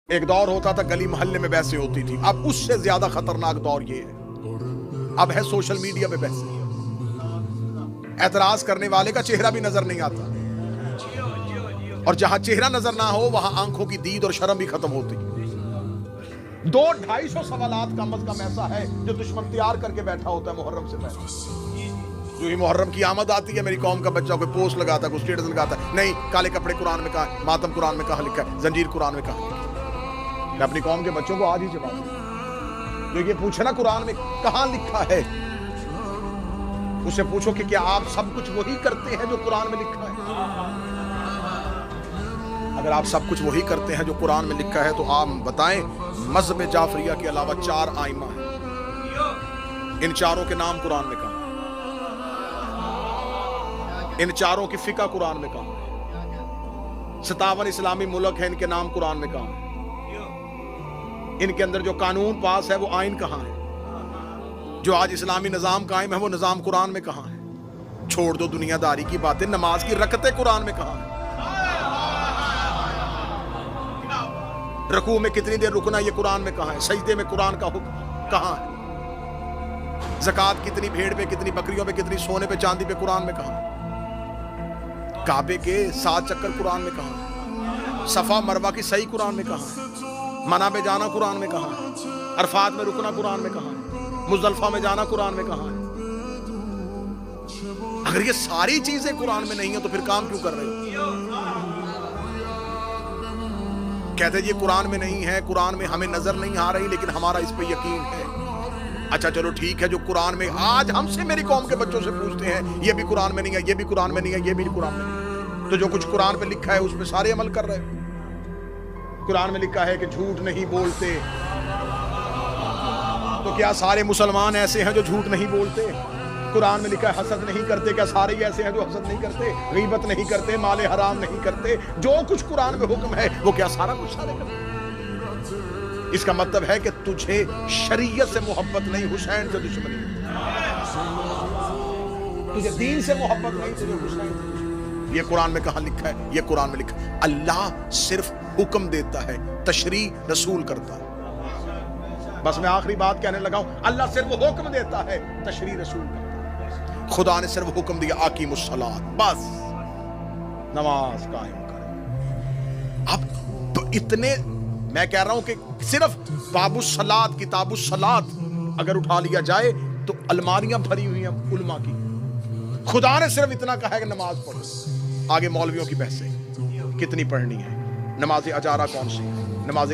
ایک دور ہوتا تھا گلی محلے میں بحثیں ہوتی تھی، اب اس سے زیادہ خطرناک دور یہ ہے، اب ہے سوشل میڈیا پہ بحثیں۔ اعتراض کرنے والے کا چہرہ بھی نظر نہیں آتا، اور جہاں چہرہ نظر نہ ہو وہاں آنکھوں کی دید اور شرم بھی ختم ہوتی۔ 200-250 سوالات کم از کم ایسا ہے جو دشمن تیار کر کے بیٹھا ہوتا ہے محرم سے پہلے۔ جو ہی محرم کی آمد آتی ہے، میری قوم کا بچہ کوئی پوسٹ لگاتا ہے، کوئی سٹیٹس لگاتا ہے، نہیں کالے کپڑے قرآن میں کہاں ہے، ماتم قرآن میں کہاں لکھا ہے، زنجیر قرآن میں کہاں لکھا ہے۔ میں اپنی قوم کے بچوں کو آج ہی جواب دوں، جو یہ پوچھے نا قرآن میں کہاں لکھا ہے، اسے پوچھو کہ کیا آپ سب کچھ وہی کرتے ہیں جو قرآن میں لکھا ہے؟ اگر آپ سب کچھ وہی کرتے ہیں جو قرآن میں لکھا ہے تو آپ بتائیں مذہب جعفریہ کے علاوہ 4 آئمہ ہیں، ان چاروں کے نام قرآن میں کہاں ہیں؟ ان چاروں کی فقہ قرآن میں کہاں ہے؟ 57 اسلامی ملک ہیں، ان کے نام قرآن میں کہاں ہیں؟ ان کے اندر جو قانون پاس ہے وہ آئین کہاں ہے؟ جو آج اسلامی نظام قائم ہے وہ نظام قرآن میں کہاں ہے؟ چھوڑ دو دنیا داری کی باتیں، نماز کی رکعتیں قرآن میں کہاں ہیں؟ رکوع میں کتنی دیر رکنا یہ قرآن میں کہاں ہے؟ سجدے میں قرآن کا حکم کہاں ہے؟ زکوٰۃ کتنی بھیڑ پہ، کتنی بکریوں پہ، کتنی سونے پہ چاندی پہ قرآن میں کہاں ہے؟ کعبے کے 7 چکر قرآن میں کہاں ہے؟ صفا مروہ کی صحیح قرآن میں کہاں ہے؟ منع پہ جانا قرآن میں کہاں ہے؟ عرفات میں رکنا قرآن میں کہاں ہے؟ مزدلفہ میں جانا قرآن میں کہاں ہے؟ اگر یہ ساری چیزیں قرآن میں نہیں ہیں تو پھر کام کیوں کر رہے ہو؟ کہتے ہیں یہ قرآن میں نہیں ہے، قرآن میں ہمیں نظر نہیں آ رہی لیکن ہمارا اس پہ یقین ہے۔ اچھا چلو ٹھیک ہے، جو قرآن میں آج ہم سے میری قوم کے بچوں سے پوچھتے ہیں یہ بھی قرآن میں نہیں ہے، یہ بھی قرآن میں نہیں ہے، یہ بھی قرآن میں نہیں ہے، تو جو کچھ قرآن پہ لکھا ہے اس پہ سارے عمل کر رہے ہیں۔ قرآن میں لکھا ہے کہ جھوٹ نہیں بولتے، تو کیا سارے مسلمان ایسے ہیں جو جھوٹ نہیں بولتے؟ قرآن میں لکھا ہے حسد نہیں کرتے، کیا سارے ہی ایسے ہیں جو حسد نہیں کرتے؟ غیبت نہیں کرتے، مال حرام نہیں کرتے؟ جو کچھ قرآن میں حکم ہے وہ کیا سارا کچھ سارے کرتے؟ اس کا مطلب ہے کہ تجھے شریعت سے محبت نہیں، حسین سے دشمنی ہے۔ تجھے دین سے محبت نہیں، تجھے حسین سے دشمنی۔ یہ قرآن میں کہاں لکھا ہے؟ یہ قرآن میں لکھا ہے۔ اللہ صرف حکم دیتا ہے، تشریع رسول کرتا ہے۔ بس میں آخری بات کہنے لگا ہوں، اللہ صرف حکم دیتا ہے، تشریع رسول کرتا ہے۔ خدا نے صرف حکم دیا اقیموا الصلاۃ، بس نماز قائم کرو۔ اب اتنے میں کہہ رہا ہوں کہ صرف باب الصلاۃ، کتاب الصلاۃ اگر اٹھا لیا جائے تو الماریاں بھری ہوئی ہیں علماء کی۔ خدا نے صرف اتنا کہا ہے کہ نماز پڑھو، آگے مولویوں کی بحثیں کتنی پڑھنی ہے، نماز اجارہ کون سی ہے، نماز